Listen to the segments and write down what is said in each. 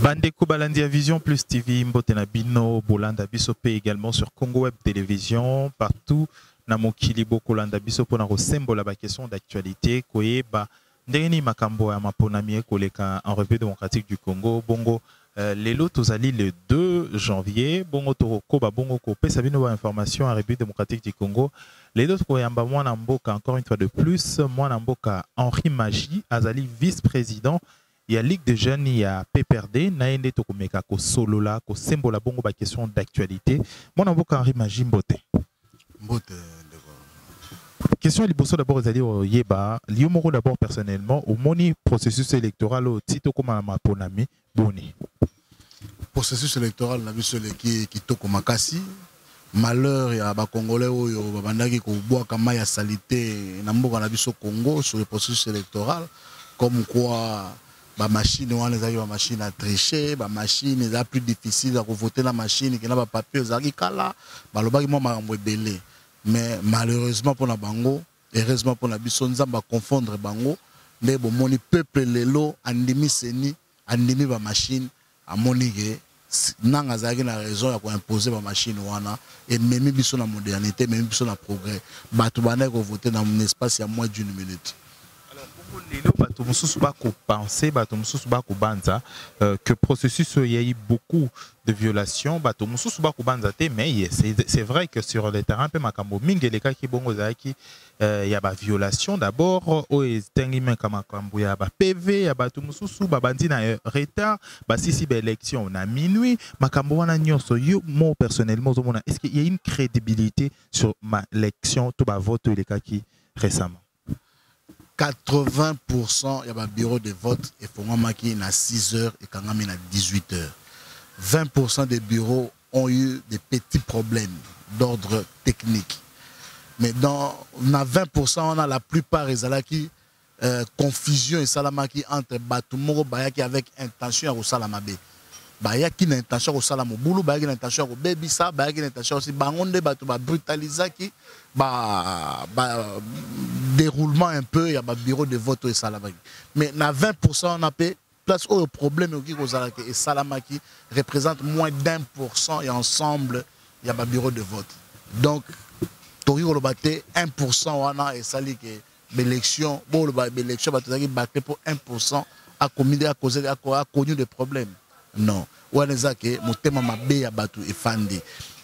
Bandeko Balandia Vision plus TV, Mbotena Bino, Bolanda Bisope également sur Congo Web Télévision, partout. Namokili Bokolanda Biso pour nous symbole la question d'actualité. Koyeba, Ndeni Makambo à Maponamie, Koleka en République démocratique du Congo, Bongo. Les lots Tozali le 2 janvier, Bongo Toroko, Bongo Kopé, ça vient de information en République démocratique du Congo. Les autres Koyamba, moi Namboka, encore une fois de plus, moi Namboka Henri Magie, Azali vice-président. Il y a Ligue de jeunes, il y a PPRD, Naende Tokomeka, ko solo là, ko symbole la bongo ba question d'actualité. Moi Namboka Henri Magie Mbote. Mbote. Question liboso d'abord c'est-à-dire yeba, liomoro d'abord personnellement au moni processus électoral au titre comme ma ponami boni. Processus électoral na biso qui toko makasi malheur ya ba congolais oyo babandaki ko boa kama ya salité na mboka na biso Congo sur le processus électoral comme quoi ba machine wana ezaki ba machine à tricher ba machine eza plus difficile à voter na machine que na ba papier ezaki kala balobaki mo makambo ebele. Mais malheureusement pour la bango, heureusement pour la biso nzamba confondre bango, mais bon moni peuple lelo andimi seni, andimi ba machine a monige nanga zaki na raison ya ko imposer ba machine wana et même biso na modernité, même biso na progrès. Batu bana ko voter dans un espace ya moins d'une minute. Lelo bato mususu ba ko penser bato mususu ba ko banza que processus il y a eu beaucoup de violations bato mususu ba ko banza te mais c'est vrai que sur le terrain pe makambo mingeleka ki bongo zaki il y a ba violation d'abord au estengi men kama makambo ya ba PV ya bato mususu ba bandi na retard ba sisi ba élection na minuit makambo wana nyonso yo moi personnellement est-ce qu'il y a une crédibilité sur ma élection to ba vote eleka ki récemment 80% il y a un bureau de vote et pour moi qui à 6 h et quand même à 18 h. 20% des bureaux ont eu des petits problèmes d'ordre technique. Mais dans 20%, on a la plupart des qui confusion et salamaki entre Batumoro Bayaki avec intention à Salamabé. Bayaki l'intention au Salamo Boulou, Bayaki l'intention au Bébissa, Bayaki l'intention aussi Bangonde Batouba brutalisaki. Déroulement un peu, il y a un bureau de vote et Salamaki. Mais dans 20%, on a place au problème et Salamaki représente moins d'1% et ensemble, il y a un bureau de vote. Donc, Tori Olobate, 1% on a et Sali que l'élection, l'élection va battre pour 1% à connu des problèmes. Non. Ou à que mon thème m'a bé à battu et fandi.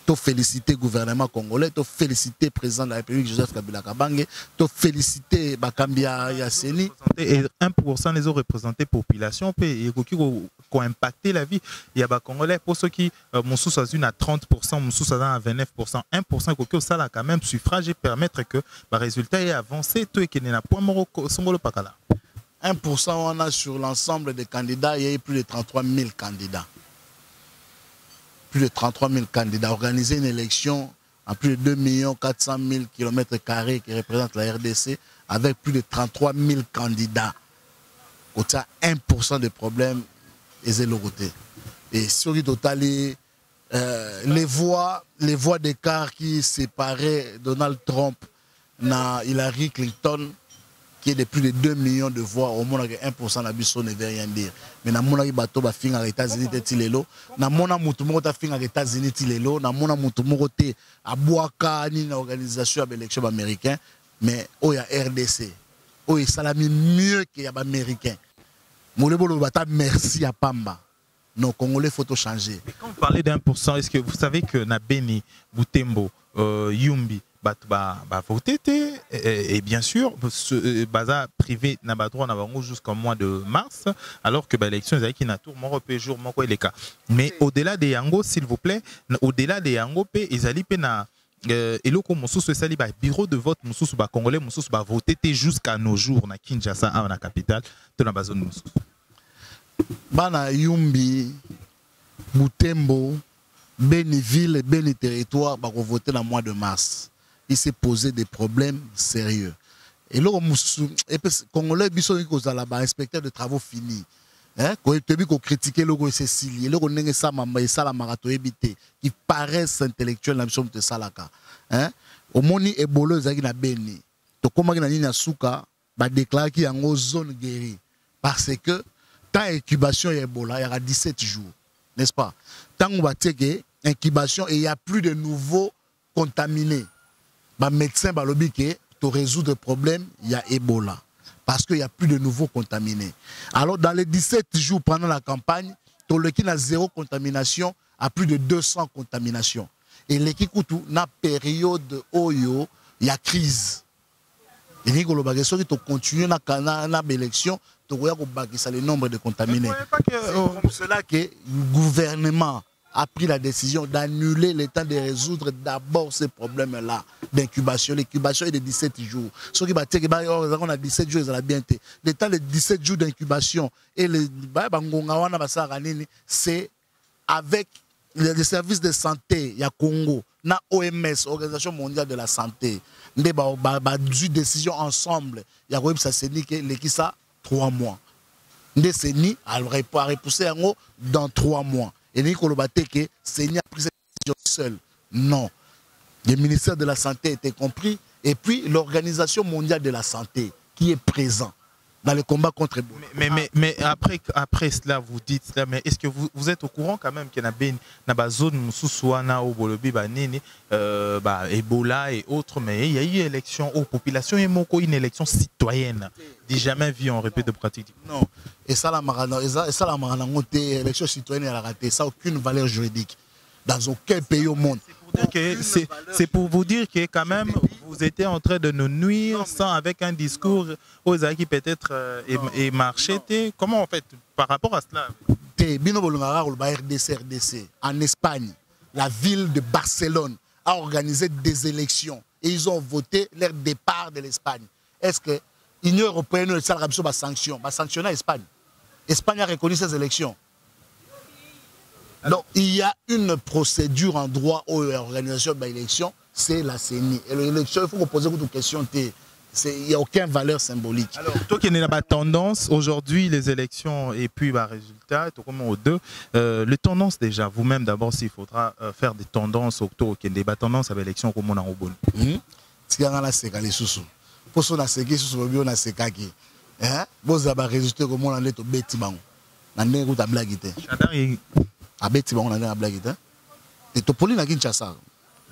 To féliciter le gouvernement congolais, to féliciter le président de la République Joseph Kabila Kabange, to féliciter Bakambia Yasseni. Et 1% les ont représenté la population, et qui ont impacté la vie. Il y a des Congolais, pour ceux qui mon sous à 30%, mon sous à 29%, 1% qui ça là quand même suffrage et permettre que le résultat est avancé, tout et qu'il n'y a pas de Songolo Pakala. 1% on a sur l'ensemble des candidats, il y a eu plus de 33 000 candidats. Plus de 33 000 candidats. Organiser une élection en plus de 2 400 000 km² qui représente la RDC avec plus de 33 000 candidats. Quand tu as 1% de problèmes, c'est le côté. Et sur le total, les voix d'écart qui séparaient Donald Trump et Hillary Clinton, qui est de plus de 2 millions de voix, au moins 1% de l'abus ne veut rien dire. Mais dans mon bateau, il y a les États-Unis, dans mon amour, il y a les États-Unis, dans mon amour, il y a Boaka, une organisation de l'élection américaine, mais il y a RDC. Il y a salami mieux qu'il y a Américains. Merci à Pamba. Non, Congolais, il faut tout changer. Mais quand vous parlez d'1%, est-ce que vous savez que Nabeni, Boutembo, Yumbi, voter et bien sûr baza privé n'a pas droit jusqu'au mois de mars alors que l'élection est qui n'a tour mon repé jour mon quoi les cas mais au-delà des yango s'il vous plaît au-delà des yango pe ezali pe na eloko mosusu esali ba bureau de vote mosusu ba congolais mosusu ba voter jusqu'à nos jours na Kinshasa na capitale to na bazone mosusu bana Yumbi Butembo Beniville et Beni territoire ba voter dans le mois de mars. Il s'est posé des problèmes sérieux. Et là, les Congolais sont là-bas, inspecteur de travaux finis. Quand ils critiquent le Cécilie, qui paraissent intellectuels dans le Salaka. Au Moni et Bolo, ils ont béni. Donc, comment ils ont déclaré qu'il y a une zone guérie. Parce que Tant incubation et Ebola, il y aura 17 jours. N'est-ce pas? Tant on va dire incubation et il n'y a plus de nouveaux contaminés. Les médecins vont dire que pour résoudre le problème, il y a Ebola. Parce qu'il n'y a plus de nouveaux contaminés. Alors, dans les 17 jours pendant la campagne, il y a 0 contamination à plus de 200 contaminations. Et l'équipe, dans la période où il y a crise. Et si tu continues dans l'élection, tu vas le nombre de contaminés. C'est comme cela que le gouvernement a pris la décision d'annuler le temps de résoudre d'abord ces problèmes-là d'incubation. L'incubation est de 17 jours. Ce qui va dire qu'on a 17 jours, le temps de 17 jours d'incubation et c'est avec les services de santé, il y a Congo, na OMS, Organisation mondiale de la santé, nous avons pris décision ensemble. Il y a ça c'est que ça 3 mois. Nous avons repoussé dans 3 mois. Et nous avons dit que c'est a pris cette décision seul. Non. Le ministère de la Santé était compris et puis l'Organisation mondiale de la santé qui est présent dans le combat contre Ebola. Mais après cela, vous dites cela, mais est-ce que vous êtes au courant quand même qu'il y a une zone Ebola et autres, mais il y a eu une élection aux populations et une élection citoyenne. Jamais vu en répète de pratique. Non. Et ça, l'élection citoyenne, elle a raté. Ça n'a aucune valeur juridique dans aucun pays au monde. C'est pour vous dire que quand même, vous étiez en train de nous nuire sans avec un discours aux qui peut-être et marché. Comment en fait par rapport à cela? RDC. En Espagne, la ville de Barcelone a organisé des élections et ils ont voté leur départ de l'Espagne. Est-ce que l'Union européenne va sanctionner l'Espagne? L'Espagne a reconnu ces élections. Donc, il y a une procédure en droit aux organisations d'élection, c'est la CENI. Et l'élection, il faut vous poser une question. Il n'y a aucune valeur symbolique. Alors, toi qui n'as pas tendance, aujourd'hui, les élections et puis les résultats, comme aux deux, les tendances déjà, vous-même d'abord, s'il faudra faire des tendances autour, qu'il y ait des tendances avec l'élection comme on a au bon. Si on a séqué les sous, pour ça on a séqué sous le bio, on a séqué qui, vous avez résulté comme on a l'air au bêtiment. On a l'air au blague. A beti on a la blague et Topoli na Kinshasa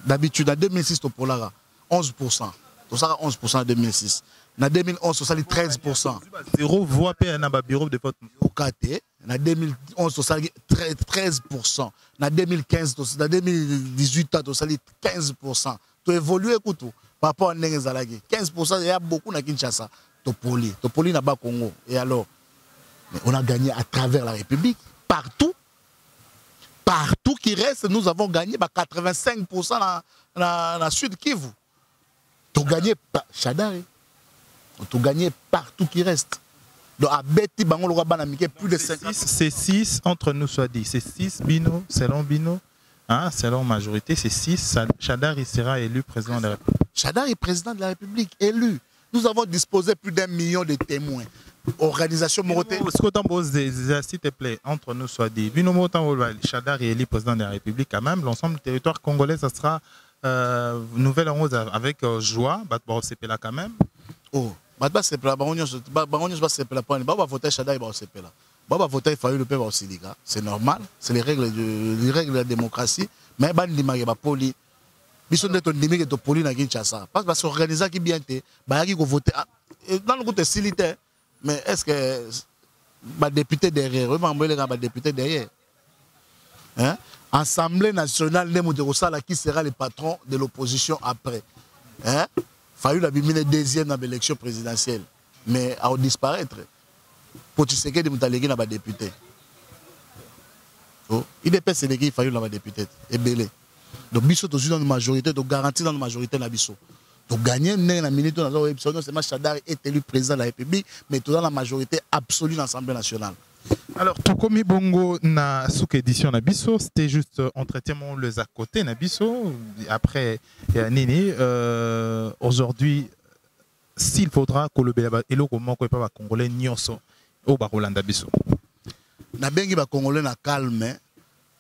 d'habitude en 2006 Topolara 11%, tout ça 11% en 2006, en 2011 ça 13%, 0 voix paix na bureau de vote au KT en 2011 ça 13%, en 2015 en 2018 ça 15%. Tu évolues écoute par rapport à Nengezalagi 15%, il y a beaucoup na Kinshasa. Topoli na ba Congo et alors on a gagné à travers la République partout qui reste, nous avons gagné 85% dans la Sud Kivu. Tu as gagné Chadari. Tu as gagné partout qui reste. Donc à Beti Bango plus de 50. C'est 6 entre nous soit dit. C'est 6 Bino, selon Bino. Hein, selon majorité, c'est 6. Chadari sera élu président de la République. Chadari est président de la République, élu. Nous avons disposé plus d'1 million de témoins. Organisation Moroté. S'il te plaît, entre nous soit dit. Chadar est élu président de la République quand même. L'ensemble du territoire congolais, ça sera nouvelle en rose avec joie. C'est là quand même. Oh, c'est là. C'est normal. C'est les règles de la démocratie. Mais poli. Parce que s'organiser qui bien te, voter dans le côté silitaire. Mais est-ce que les députés derrière, les députés derrière, Assemblée nationale, qui sera le patron de l'opposition après? Fallu la bimine deuxième dans l'élection présidentielle, mais à disparaître. Pour tu sais que les députés. Il dépend c'est qui fallu la député et belé. Donc biso toujours dans une majorité, donc garantie dans une majorité la biso. Donc gagner la minute dans la élection, c'est Chadari est élu président de la République, mais tout dans la majorité absolue de l'Assemblée nationale. Alors, tout comme Bongo na souk édition na biso, c'était juste entretien les à côté na biso. Après Nini, aujourd'hui, s'il faudra que le Béaba et le comment que pas Congolais nyonso au Barolanda biso. Na bengi ba Congolais na calme,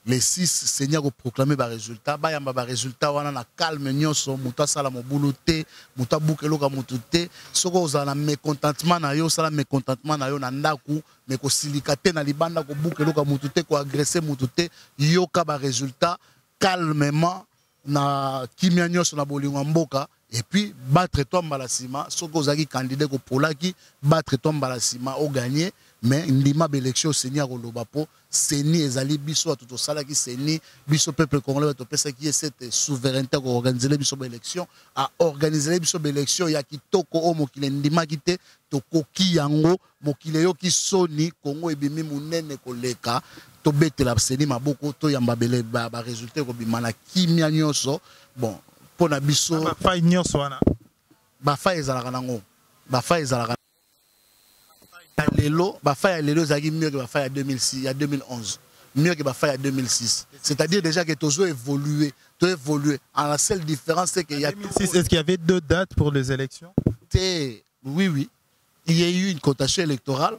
les 6 Seigneur proclamer ba résultat ba yamba ba résultat wana na calme nyonso muta sala mobulu te muta bukelo ka mutu te soko ozala mécontentement na yo sala mécontentement na yo na ndaku mais ko silika te na libanda ko bukelo ka mutu te ko agresser mutu te yo ka ba résultat calmement na kimia nyonso na bolingo mboka et puis battre toi mbalasima soko ozaki candidat ko polaki battre toi mbalasima au gagner mais ndima ba élection Seigneur koloba po seni ezali biso tout sala ki seni biso peuple congolais to pesa ki cette souveraineté ko organiser biso ba élection a organiser biso ba élection ya kitoko o mokile ndima kite to koki yango mokile yo ki soni Congo ebimi munene koleka to betela seni maboko to yamba bele ba résultat ko bimana kimia nyonso bon pona biso ba fa nyonso wana ba fa ezalaka nango ba fa ezalaka lelo ba fa ya lelo zaki mieux que ba fa ya 2006 ya 2011 mieux que ba fa ya 2006 c'est-à-dire déjà que tozo évolué en la seule différence c'est qu'il y a 2006 est-ce qu'il y avait 2 dates pour les élections? Oui il y a eu une cotation électorale,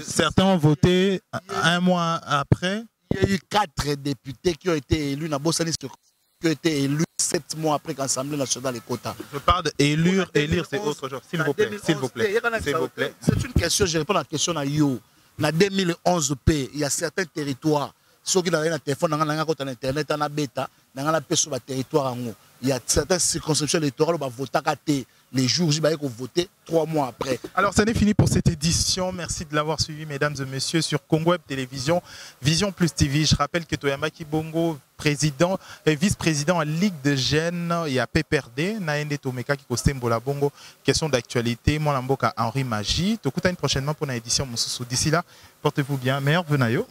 certains ont voté un mois après, il y a eu 4 députés qui ont été élus qui ont été élus 7 mois après qu'Assemblée nationale est quota. Je parle d'élire, élire c'est autre chose. S'il vous plaît, s'il vous plaît. S'il vous plaît. C'est une question, je réponds à la question à Yo. En 2011, il y a certains territoires, ceux qui ont un téléphone, un internet, un bêta, un territoire. Il y a certaines circonscriptions électorales où on va voter les jours où on va voter 3 mois après. Alors, ça n'est fini pour cette édition. Merci de l'avoir suivi, mesdames et messieurs, sur Congo Web Télévision, Vision Plus TV. Je rappelle que Toyamaki Bongo, président et vice-président en Ligue de Jeunes, il y a PPRD, Naende Tomeka qui Kostembola Bongo, question d'actualité. Moi, Lamboka Henri Magie. Tokouta prochainement pour une édition Moussou. D'ici là, portez-vous bien. Meilleur vœu Nayo.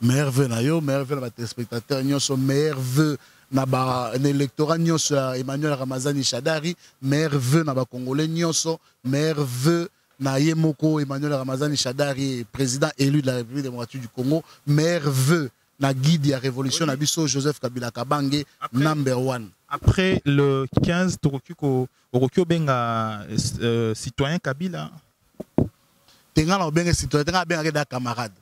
Meilleur vœu Nayo, meilleur vœu à téléspectateurs, meilleur vœu. Naba l'électorat nyonso Emmanuel Ramazani Shadari, meilleur vœu naba congolais nyonso, meilleur vœu na yemoko Emmanuel Ramazani Shadari, président élu de la République démocratique du Congo, meilleur vœu na guide de la révolution na biso Joseph Kabila Kabange #1. Après le 15 Torokyo benga citoyen Kabila. Tenga na benga citoyen, tenga benga da camarade.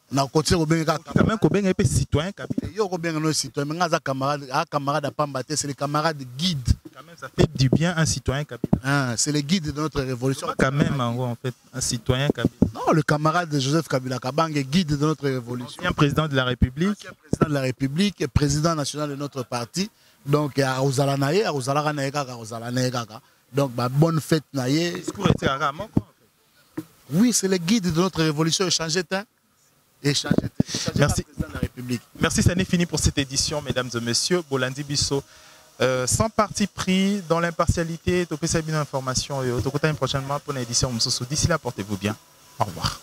Na continue benga quand même ko benga citoyen Kabila. Yo ko benga no citoyen, mais za camarade, camarade à Pambaté, c'est les camarades guides. Quand même ça fait du bien un citoyen Kabila. C'est les guides de notre révolution. Quand même en fait un citoyen Kabila. Non, le camarade de Joseph Kabila Kabange, guide de notre révolution. Ancien président de la République. Ancien président de la République, président national de notre parti. Donc à Ozalanaye, à Ozalanaye kaka, Ozalanaye kaka. Donc bonne fête naye. Discours était à Ramon quoi. Oui, c'est le guide de notre révolution. Échanger temps. Merci. De la République. Merci, ça n'est fini pour cette édition, mesdames et messieurs. Bolandi Bisso, sans parti pris, dans l'impartialité, tu peux savoir une information et tu prochainement pour une édition. D'ici là, portez-vous bien. Au revoir.